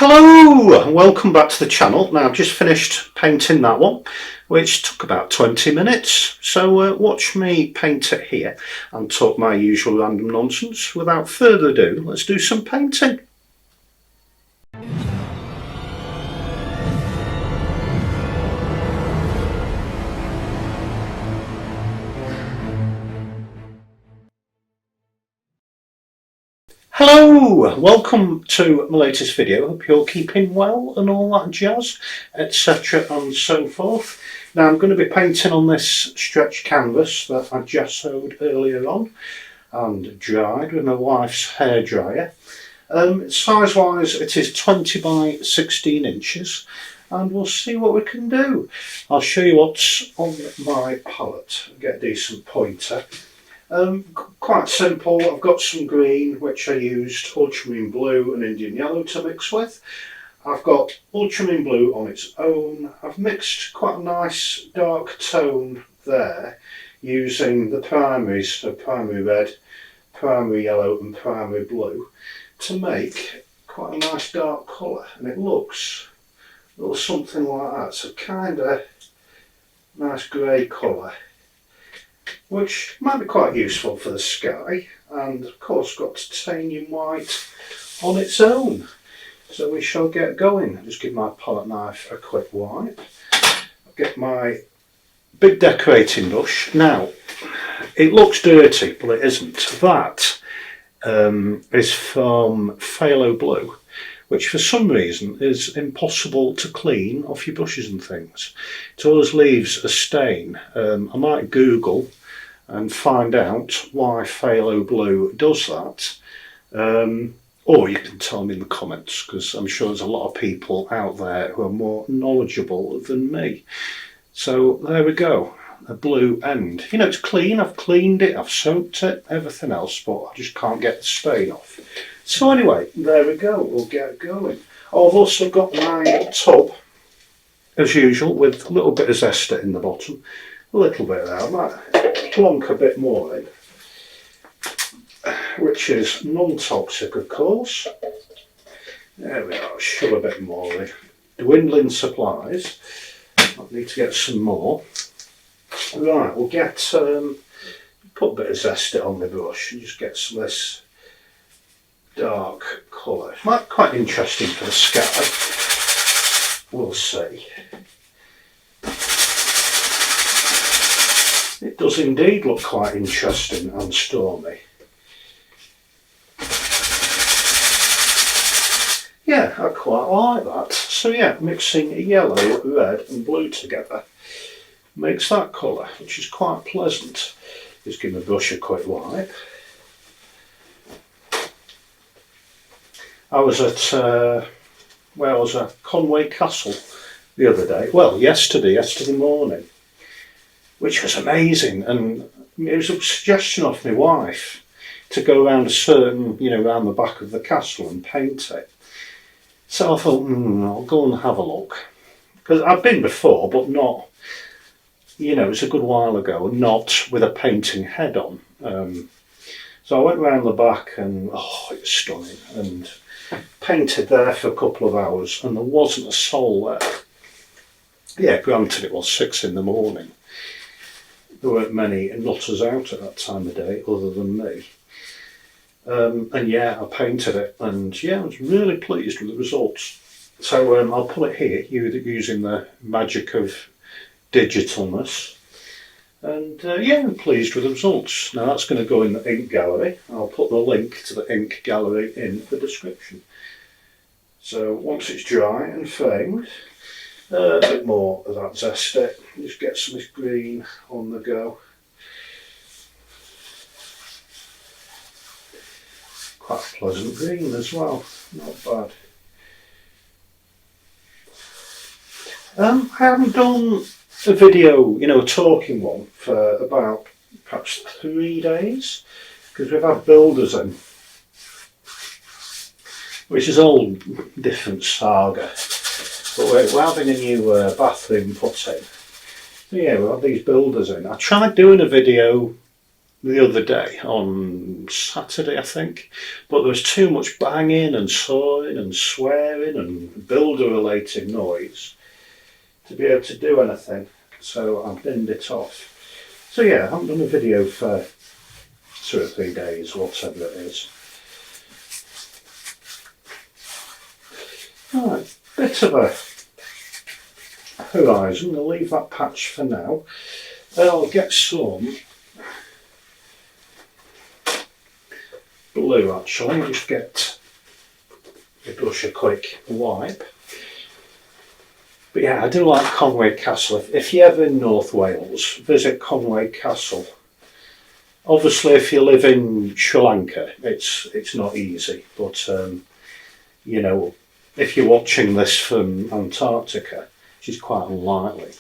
Hello and welcome back to the channel. Now I've just finished painting that one, which took about 20 minutes, so watch me paint it here and talk my usual random nonsense. Without further ado, let's do some painting. Hello, welcome to my latest video. Hope you're keeping well and all that jazz, etc. and so forth. Now I'm going to be painting on this stretch canvas that I gessoed earlier on and dried with my wife's hairdryer. Size wise it is 20 by 16 inches and we'll see what we can do. I'll show you what's on my palette, get a decent pointer. Quite simple. I've got some green which I used ultramarine blue and Indian yellow to mix with. I've got ultramarine blue on its own. I've mixed quite a nice dark tone there using the primaries, so primary red, primary yellow and primary blue to make quite a nice dark colour, and it looks a little something like that. So kind of nice grey colour, which might be quite useful for the sky, and of course got titanium white on its own. So we shall get going. Just give my palette knife a quick wipe. I'll get my big decorating brush. Now, it looks dirty, but it isn't. That is from Phthalo Blue, which for some reason is impossible to clean off your brushes and things. It always leaves a stain. I might Google and find out why Phthalo Blue does that, or you can tell me in the comments, because I'm sure there's a lot of people out there who are more knowledgeable than me. So there we go, a blue end. You know, it's clean, I've cleaned it, I've soaked it, everything else, but I just can't get the stain off. So anyway, there we go, we'll get going. Oh, I've also got my tub, as usual, with a little bit of zester in the bottom. A little bit there, I might plonk a bit more in, which is non-toxic of course. There we are, shove a bit more in. Dwindling supplies, I need to get some more. Right, we'll get, put a bit of zester on the brush and just get some of this dark colour. Might be quite interesting for the sky, we'll see. It does indeed look quite interesting and stormy. Yeah, I quite like that. So yeah, mixing yellow, red and blue together makes that colour, which is quite pleasant. Just give my brush a quick wipe. I was at, where was I? Conway Castle the other day. Well, yesterday morning. Which was amazing, and it was a suggestion off my wife to go around a certain, around the back of the castle and paint it. So I thought, I'll go and have a look. Because I've been before, but not, it was a good while ago, not with a painting head on. So I went round the back and, it was stunning, and painted there for a couple of hours, and there wasn't a soul there. Yeah, granted it was 6 in the morning. There weren't many nutters out at that time of day other than me. And yeah, I painted it, and yeah, I was really pleased with the results. So I'll put it here using the magic of digitalness. And yeah, I'm pleased with the results. Now that's going to go in the ink gallery. I'll put the link to the ink gallery in the description. So once it's dry and framed, a bit more of that zester, just get some of this green on the go. Quite a pleasant green as well, not bad. I haven't done a video, a talking one, for about perhaps 3 days, because we've had builders in, which is a whole different saga. But we're having a new bathroom put in. So yeah, we'll have these builders in. I tried doing a video the other day, on Saturday I think, but there was too much banging and sawing and swearing and builder related noise to be able to do anything, so I binned it off. So yeah, I haven't done a video for 2 or 3 days, whatever it is. Right, bit of a horizon. I'll leave that patch for now. I'll get some blue actually. I'll just get the brush a quick wipe. But yeah, I do like Conway Castle. If you're ever in North Wales, visit Conway Castle. Obviously, if you live in Sri Lanka, it's not easy. But you know, if you're watching this from Antarctica, which is quite unlikely,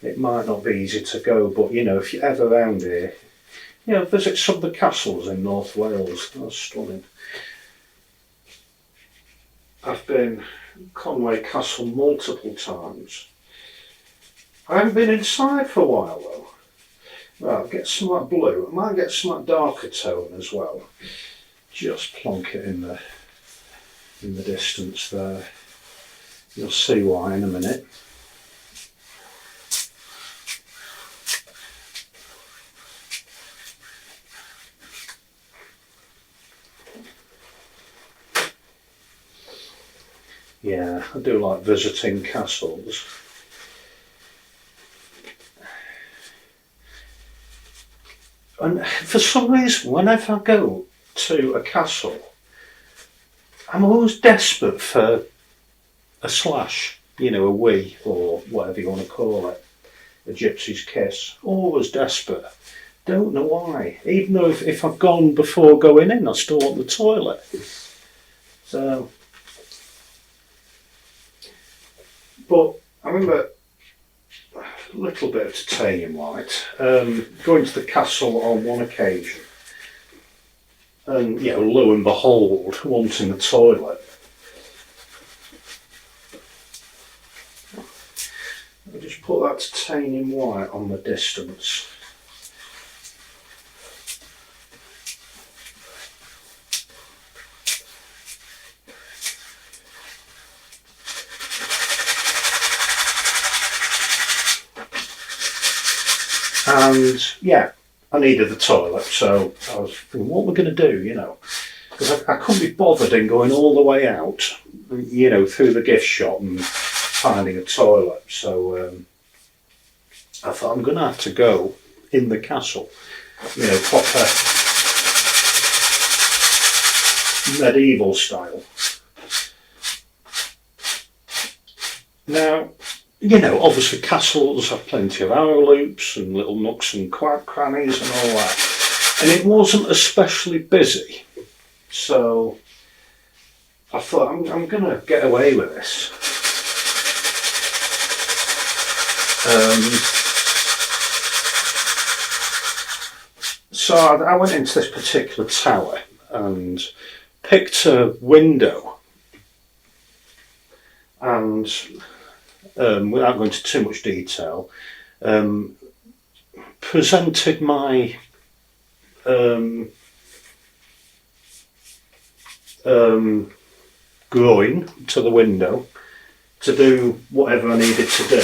it might not be easy to go. But you know, if you're ever around here, you know, visit some of the castles in North Wales. That's stunning. I've been Conway Castle multiple times. I haven't been inside for a while though. Well, I'll get some of that blue. I might get some of that darker tone as well. Just plonk it in the distance there. You'll see why in a minute. Yeah, I do like visiting castles. And for some reason, whenever I go to a castle, I'm always desperate for a slash, you know, a wee, or whatever you want to call it, a gypsy's kiss. Always desperate. Don't know why. Even though if I've gone before going in, I still want the toilet. So, but I remember a little bit of titanium light, going to the castle on one occasion, and you know, lo and behold, wanting the toilet. I'll just put that titanium white on the distance. And yeah, I needed the toilet, so I was thinking, what we're going to do, you know, because I couldn't be bothered in going all the way out, you know, through the gift shop and finding a toilet. So I thought I'm going to have to go in the castle, you know, proper medieval style. Now, you know, obviously castles have plenty of arrow loops and little nooks and crannies and all that. And it wasn't especially busy. So I thought, I'm going to get away with this. So I went into this particular tower and picked a window and without going into too much detail, presented my groin to the window to do whatever I needed to do.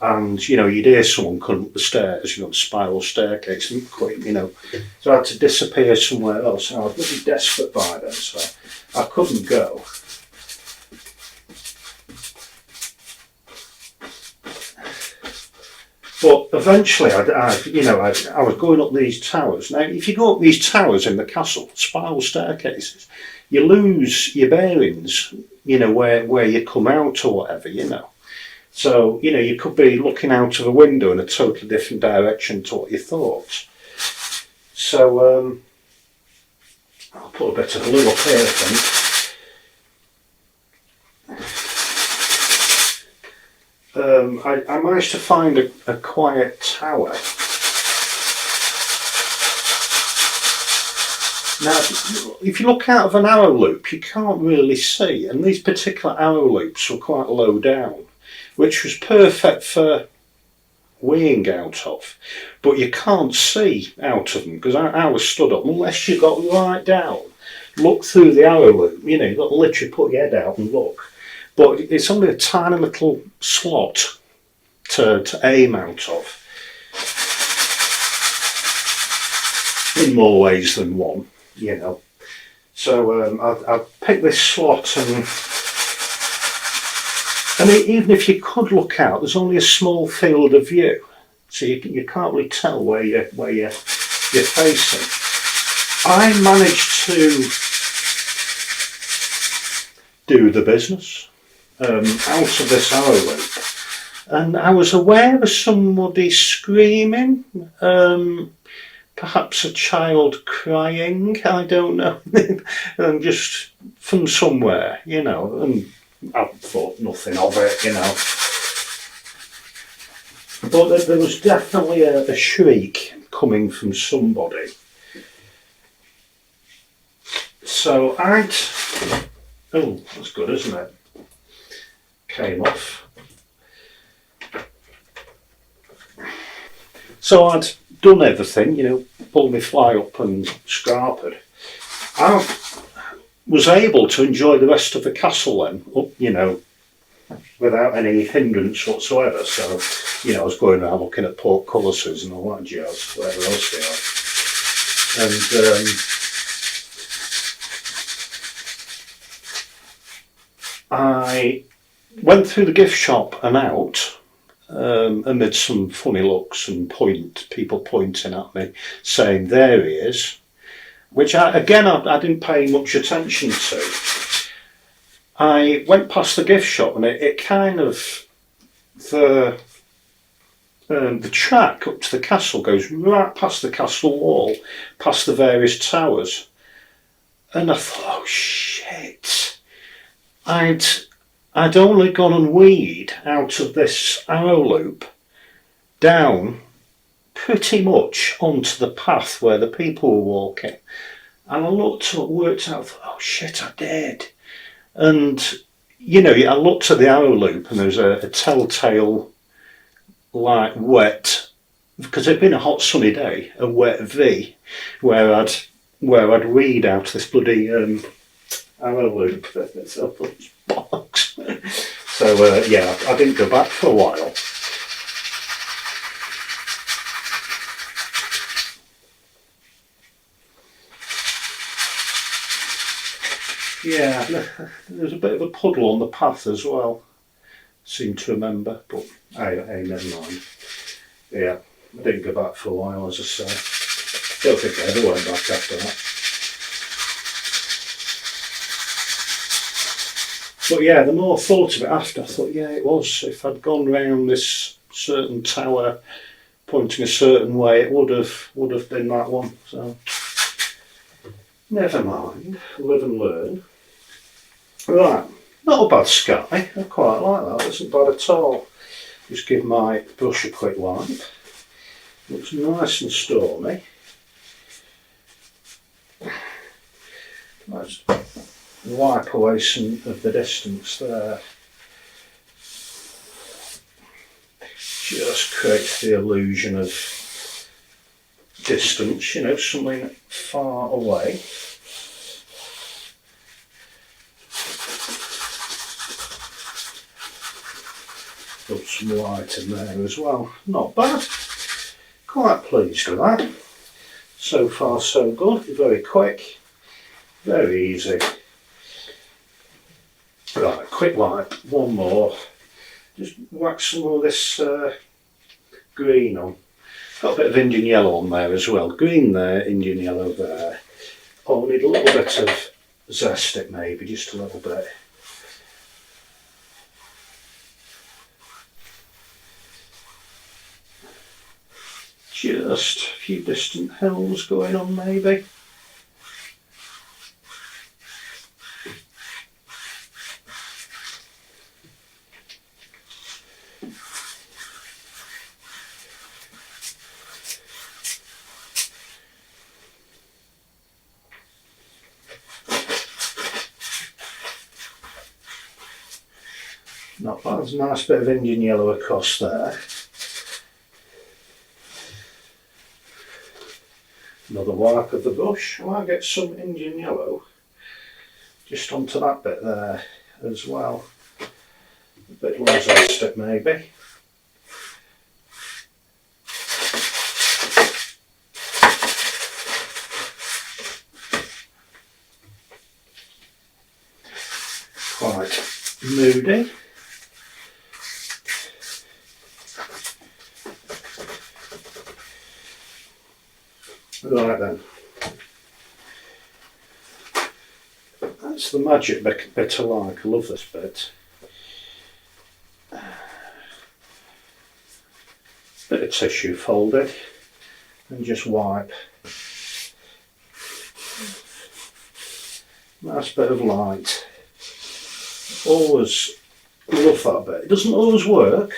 And you know, you'd hear someone coming up the stairs, you know, the spiral staircase, and quick, you know, so I had to disappear somewhere else. And I was really desperate by then, so I couldn't go. But eventually, I was going up these towers. Now, if you go up these towers in the castle, spiral staircases, you lose your bearings, you know, where you come out or whatever, you know. So, you know, you could be looking out of a window in a totally different direction to what you thought. So, I'll put a bit of blue up here, I think. I managed to find a quiet tower. Now, if you look out of an arrow loop, you can't really see, and these particular arrow loops were quite low down, which was perfect for weeing out of. But you can't see out of them because I was stood up unless you got right down, look through the arrow loop. You know, you've got to literally put your head out and look. But it's only a tiny little slot to aim out of, in more ways than one, you know. So I picked this slot, and even if you could look out, there's only a small field of view, so you can't really tell where you're facing. I managed to do the business out of this arrow loop, and I was aware of somebody screaming, perhaps a child crying, I don't know, and just from somewhere, you know, and I thought nothing of it, you know. But there was definitely a shriek coming from somebody. So oh, that's good, isn't it? Came off. So I'd done everything, you know, pulled my fly up and scarpered. I was able to enjoy the rest of the castle then, you know, without any hindrance whatsoever. So, you know, I was going around looking at portcullises and all that jazz, whatever else they are. And I went through the gift shop and out, amid some funny looks and people pointing at me, saying, "There he is," which I didn't pay much attention to. I went past the gift shop and it kind of, the track up to the castle goes right past the castle wall, past the various towers, and I thought, oh shit, I'd only gone and weed out of this arrow loop down pretty much onto the path where the people were walking, and I worked out, oh shit, I did. And you know, I looked at the arrow loop and there's a telltale, like, wet, because it'd been a hot sunny day, a wet V where I'd weed out this bloody arrow loop. It's a box. So yeah, I didn't go back for a while. Yeah, there was a bit of a puddle on the path as well, seem to remember, but hey, never mind. Yeah, I didn't go back for a while, as I say. Don't think I ever went back after that. But yeah, the more I thought of it after, I thought, yeah, it was. If I'd gone round this certain tower pointing a certain way, it would have been that one. So never mind, live and learn. Right, not a bad sky. I quite like that. It isn't bad at all. Just give my brush a quick wipe. Looks nice and stormy. Let's wipe away some of the distance there. Just creates the illusion of distance, you know, something far away. Put some light in there as well. Not bad. Quite pleased with that. So far so good. Very quick. Very easy. Right, quick wipe. One more. Just wax some of this green on. Got a bit of Indian yellow on there as well. Green there, Indian yellow there. Oh, we need a little bit of zest, maybe, just a little bit. Just a few distant hills going on, maybe. Not bad, there's a nice bit of Indian yellow across there. Another wipe of the brush. I might get some Indian yellow just onto that bit there as well. A bit less stick maybe. Quite moody. Right then. That's the magic bit I like. I love this bit. Bit of tissue folded and just wipe. Nice bit of light. Always love that bit. It doesn't always work,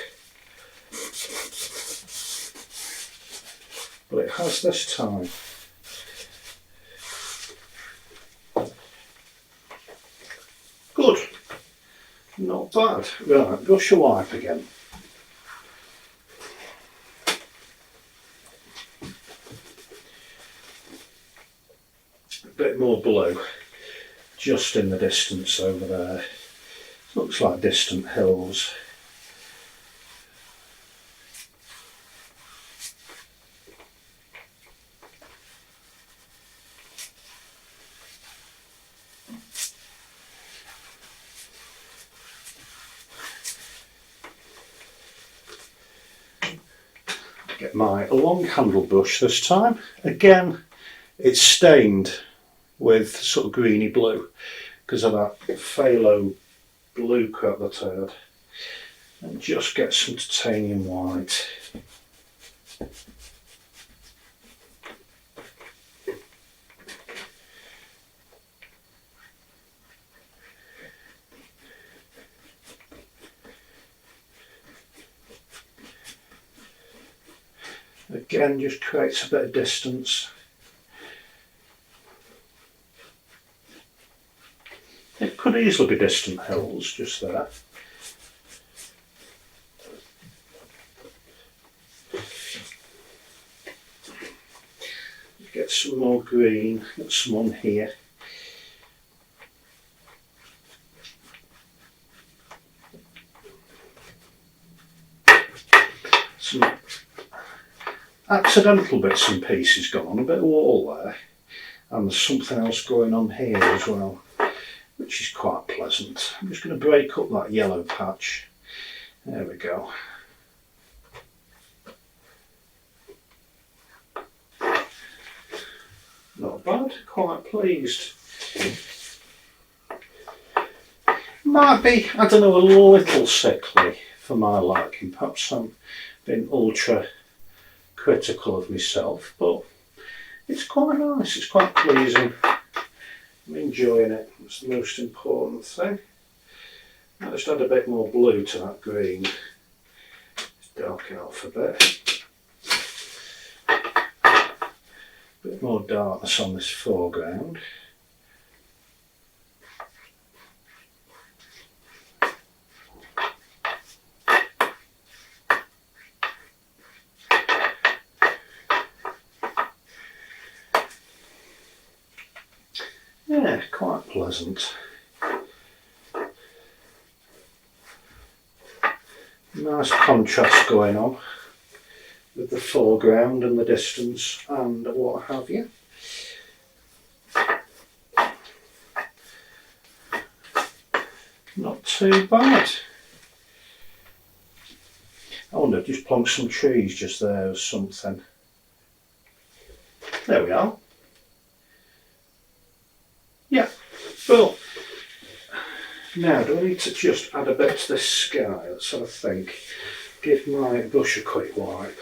but it has this time. Good. Not bad. Right, brush your wipe again. A bit more blue, just in the distance over there. Looks like distant hills. Get my long handle brush this time. Again, it's stained with sort of greeny blue because of that phthalo blue crap that I had. And just get some titanium white. Again, just creates a bit of distance. It could easily be distant hills just there. Get some more green, get some on here. Some accidental bits and pieces gone on, a bit of wall there, and there's something else going on here as well, which is quite pleasant. I'm just going to break up that yellow patch. There we go. Not bad, quite pleased. Might be, I don't know, a little sickly for my liking. Perhaps I'm being ultra critical of myself, but it's quite nice, it's quite pleasing. I'm enjoying it, that's the most important thing. I just add a bit more blue to that green. Just darken off a bit. A bit more darkness on this foreground. Yeah, quite pleasant. Nice contrast going on with the foreground and the distance and what have you. Not too bad. I wonder if just plonk some trees just there or something. There we are. Yeah, well, now do I need to just add a bit to this sky? Let's have a think. Give my brush a quick wipe.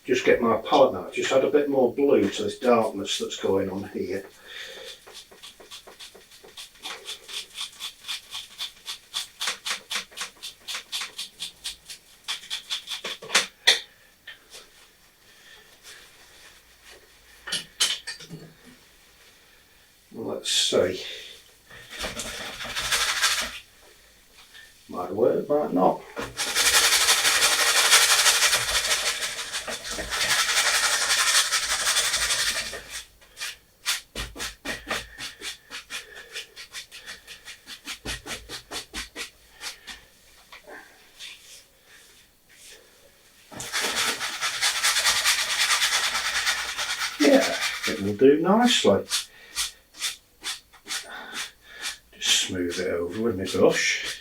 Just get my palette knife, just add a bit more blue to this darkness that's going on here. Let's see. Might work, might not. will do nicely. Just smooth it over with my brush.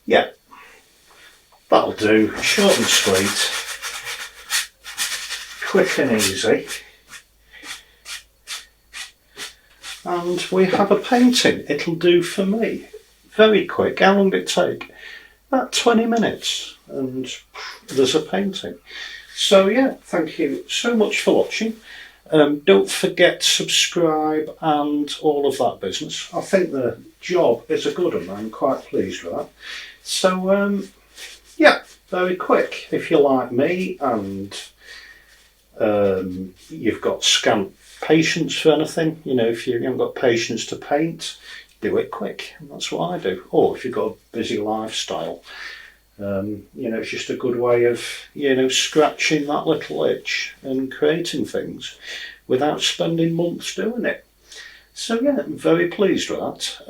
Yeah, that'll do. Short and sweet, quick and easy. And we have a painting. It'll do for me. Very quick. How long did it take? About 20 minutes. And there's a painting. So yeah, thank you so much for watching. Don't forget to subscribe and all of that business. I think the job is a good one. I'm quite pleased with that. So yeah, very quick. If you're like me and you've got scant patience for anything, you know, if you haven't got patience to paint, do it quick. And that's what I do. Or if you've got a busy lifestyle, you know, it's just a good way of, you know, scratching that little itch and creating things without spending months doing it. So yeah, I'm very pleased with that.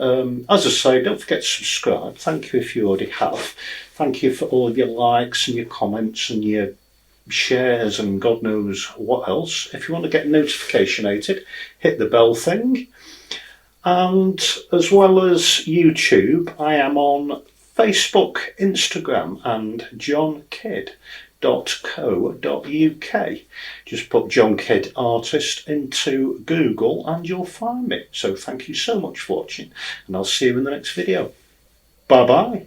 As I say, don't forget to subscribe. Thank you if you already have. Thank you for all of your likes and your comments and your shares and God knows what else. If you want to get notificationated, hit the bell thing. And as well as YouTube, I am on Facebook, Instagram and jonkidd.co.uk. Just put Jon Kidd Artist into Google and you'll find me. So thank you so much for watching and I'll see you in the next video. Bye bye.